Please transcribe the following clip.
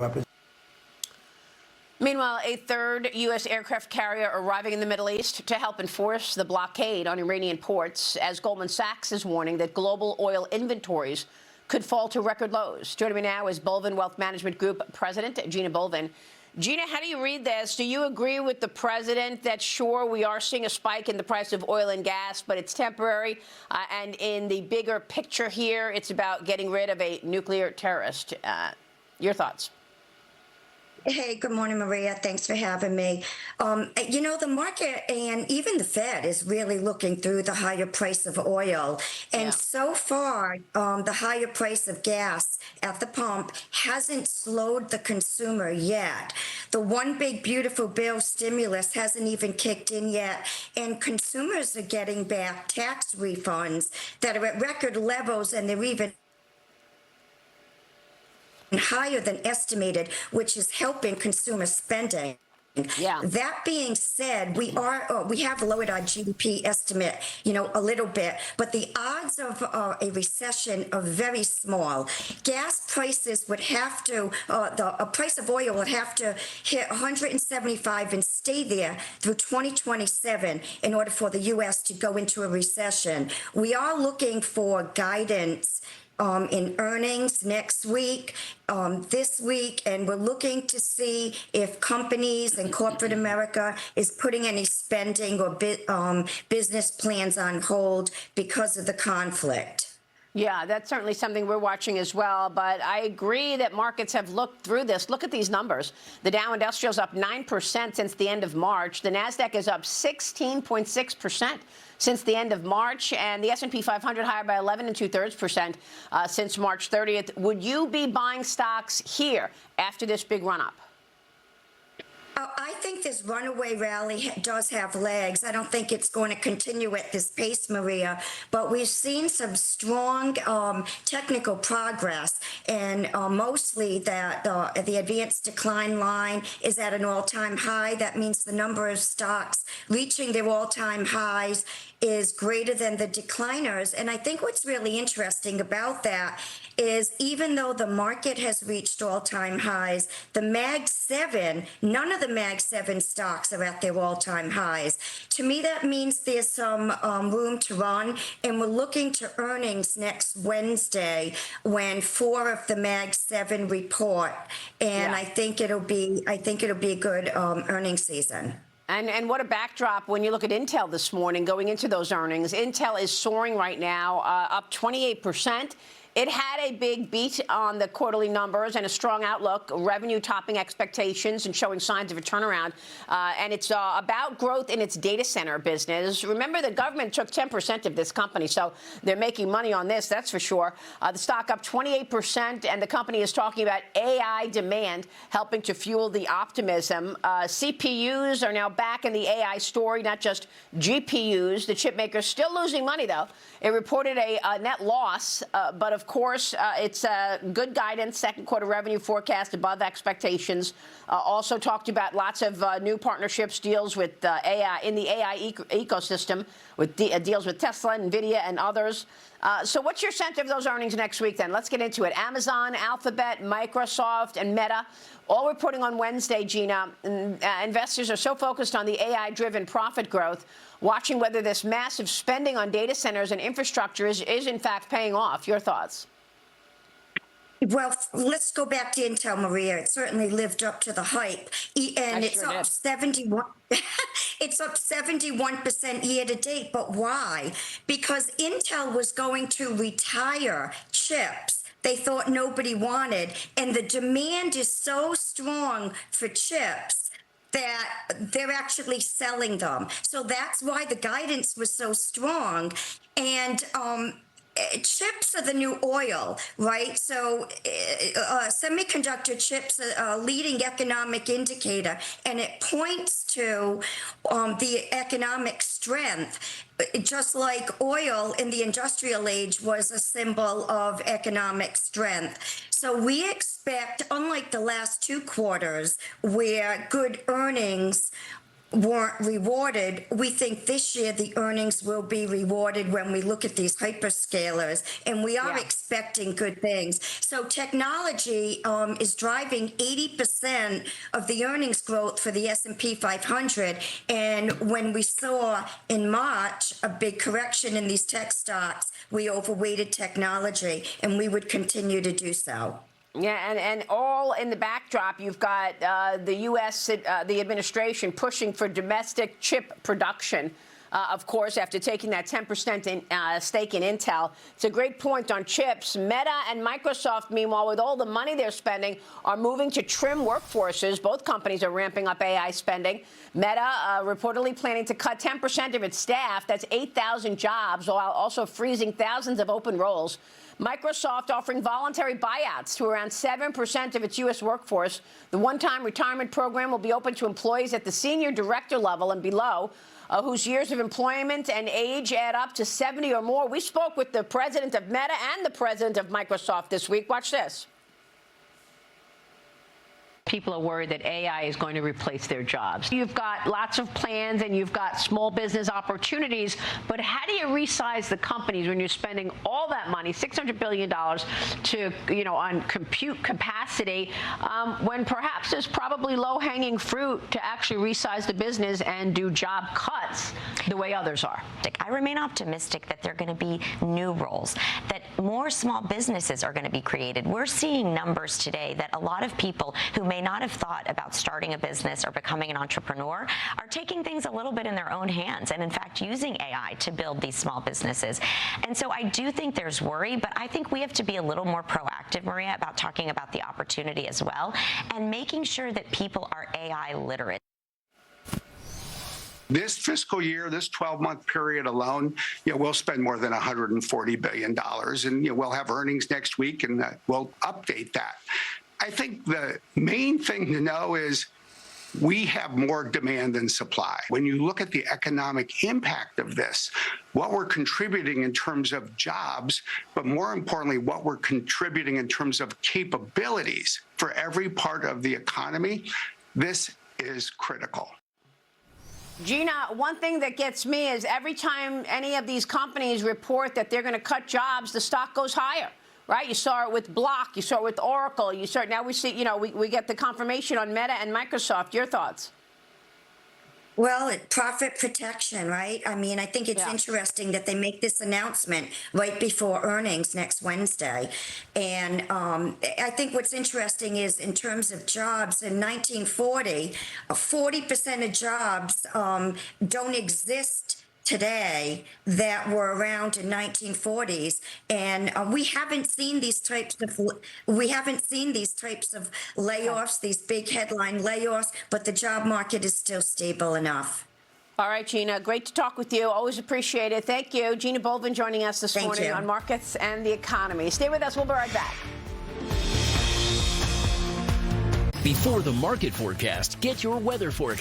weapons. Meanwhile, a third U.S. aircraft carrier arriving in the Middle East to help enforce the blockade on Iranian ports, as Goldman Sachs is warning that global oil inventories could fall to record lows. Joining me now is Bolvin Wealth Management Group President Gina Bolvin. Gina, how do you read this? Do you agree with the president that, sure, we are seeing a spike in the price of oil and gas, but it's temporary, and in the bigger picture here, it's about getting rid of a nuclear terrorist? Your thoughts? Hey, good morning, Maria. Thanks for having me. The market and even the Fed is really looking through the higher price of oil. And so far, the higher price of gas at the pump hasn't slowed the consumer yet. The one big beautiful bill stimulus hasn't even kicked in yet. And consumers are getting back tax refunds that are at record levels, and they're even higher than estimated, which is helping consumer spending. Yeah. That being said, we have lowered our GDP estimate, a little bit, but the odds of a recession are very small. Gas prices would have to, the price of oil would have to hit 175 and stay there through 2027 in order for the U.S. to go into a recession. We are looking for guidance in earnings next week, this week, and we're looking to see if companies and corporate America is putting any spending or business plans on hold because of the conflict. Yeah, that's certainly something we're watching as well. But I agree that markets have looked through this. Look at these numbers. The Dow Industrial's up 9% since the end of March. The Nasdaq is up 16.6% since the end of March, and the S&P 500 higher by 11 2/3% since March 30th. Would you be buying stocks here after this big run-up? I think this runaway rally does have legs. I don't think it's going to continue at this pace, Maria, but we've seen some strong technical progress, and mostly that the advanced decline line is at an all-time high. That means the number of stocks reaching their all-time highs is greater than the decliners. And I think what's really interesting about that is even though the market has reached all-time highs, the Mag 7, none of the Mag 7 stocks are at their all-time highs. To me, that means there's some room to run, and we're looking to earnings next Wednesday when 4 of the Mag 7 report, and I think it'll be a good earnings season. And what a backdrop when you look at Intel this morning going into those earnings. Intel is soaring right now, up 28%. It had a big beat on the quarterly numbers and a strong outlook, revenue topping expectations and showing signs of a turnaround. And it's about growth in its data center business. Remember, the government took 10% of this company, so they're making money on this, that's for sure. The stock up 28%, and the company is talking about AI demand helping to fuel the optimism. CPUs are now back in the AI story, not just GPUs. The chip maker's still losing money, though. It reported a net loss, but of course, it's good guidance. Second quarter revenue forecast above expectations. Also talked about lots of new partnerships, deals with AI in the AI ecosystem, with deals with Tesla, NVIDIA, and others. So what's your sense of those earnings next week, then? Let's get into it. Amazon, Alphabet, Microsoft, and Meta, all reporting on Wednesday, Gina. Investors are so focused on the AI-driven profit growth, watching whether this massive spending on data centers and infrastructure is in fact paying off. Your thoughts? Well, let's go back to Intel, Maria. It certainly lived up to the hype, and it's up 71. It's up 71% year to date. But why? Because Intel was going to retire chips they thought nobody wanted, and the demand is so strong for chips that they're actually selling them. So that's why the guidance was so strong. And chips are the new oil, right? So semiconductor chips are a leading economic indicator, and it points to the economic strength. Just like oil in the industrial age was a symbol of economic strength. So we expect, unlike the last 2 quarters, where good earnings weren't rewarded, we think this year the earnings will be rewarded when we look at these hyperscalers, and we are expecting good things. So technology is driving 80% of the earnings growth for the S&P 500. And when we saw in March a big correction in these tech stocks, we overweighted technology, and we would continue to do so. Yeah, and all in the backdrop, you've got the U.S., the administration pushing for domestic chip production, of course, after taking that 10% stake in Intel. It's a great point on chips. Meta and Microsoft, meanwhile, with all the money they're spending, are moving to trim workforces. Both companies are ramping up AI spending. Meta reportedly planning to cut 10% of its staff. That's 8,000 jobs, while also freezing thousands of open roles. Microsoft offering voluntary buyouts to around 7% of its U.S. workforce. The one-time retirement program will be open to employees at the senior director level and below, whose years of employment and age add up to 70 or more. We spoke with the president of Meta and the president of Microsoft this week. Watch this. People are worried that AI is going to replace their jobs. You've got lots of plans and you've got small business opportunities, but how do you resize the companies when you're spending all that money, $600 billion, on compute capacity, when perhaps there's probably low-hanging fruit to actually resize the business and do job cuts the way others are? I remain optimistic that there are going to be new roles, that more small businesses are going to be created. We're seeing numbers today that a lot of people who may not have thought about starting a business or becoming an entrepreneur are taking things a little bit in their own hands and, in fact, using AI to build these small businesses. And so I do think there's worry, but I think we have to be a little more proactive, Maria, about talking about the opportunity as well and making sure that people are AI literate. This fiscal year, this 12-month period alone, we'll spend more than $140 billion, and we'll have earnings next week, and we'll update that. I think the main thing to know is we have more demand than supply. When you look at the economic impact of this, what we're contributing in terms of jobs, but more importantly, what we're contributing in terms of capabilities for every part of the economy, this is critical. Gina, one thing that gets me is every time any of these companies report that they're going to cut jobs, the stock goes higher. Right? You saw it with Block. You saw it with Oracle. Now we see, we get the confirmation on Meta and Microsoft. Your thoughts? Well, profit protection, right? I mean, I think it's interesting that they make this announcement right before earnings next Wednesday. And I think what's interesting is in terms of jobs, in 1940, 40% of jobs don't exist today that were around in 1940s, and we haven't seen these types of layoffs, these big headline layoffs, but the job market is still stable enough. All right, Gina, great to talk with you. Always appreciate it. Thank you. Gina Bolvin joining us this morning on markets and the economy. Stay with us. We'll be right back. Before the market forecast, get your weather forecast.